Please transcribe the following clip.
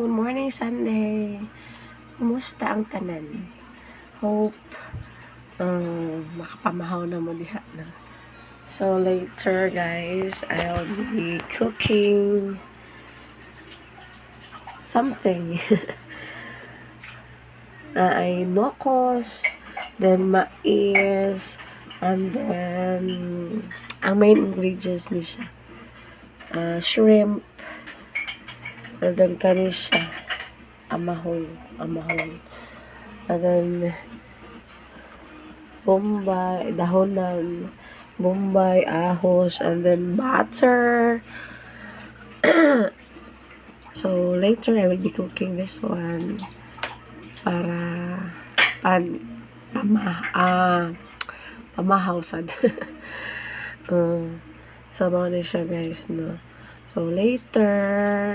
Good morning, Sunday. Kumusta ang tanan? Hope makapamahaw na mo diha na. So later, guys, I'll be cooking something. Ay nokos, then mais, and then ang main ingredients ni siya shrimp, and then kani siya amahon, and then bombay, dahonan, bombay, ahos, and then butter. So later I will be cooking this one para pamahaw sad. So mga na siya, guys, no. So later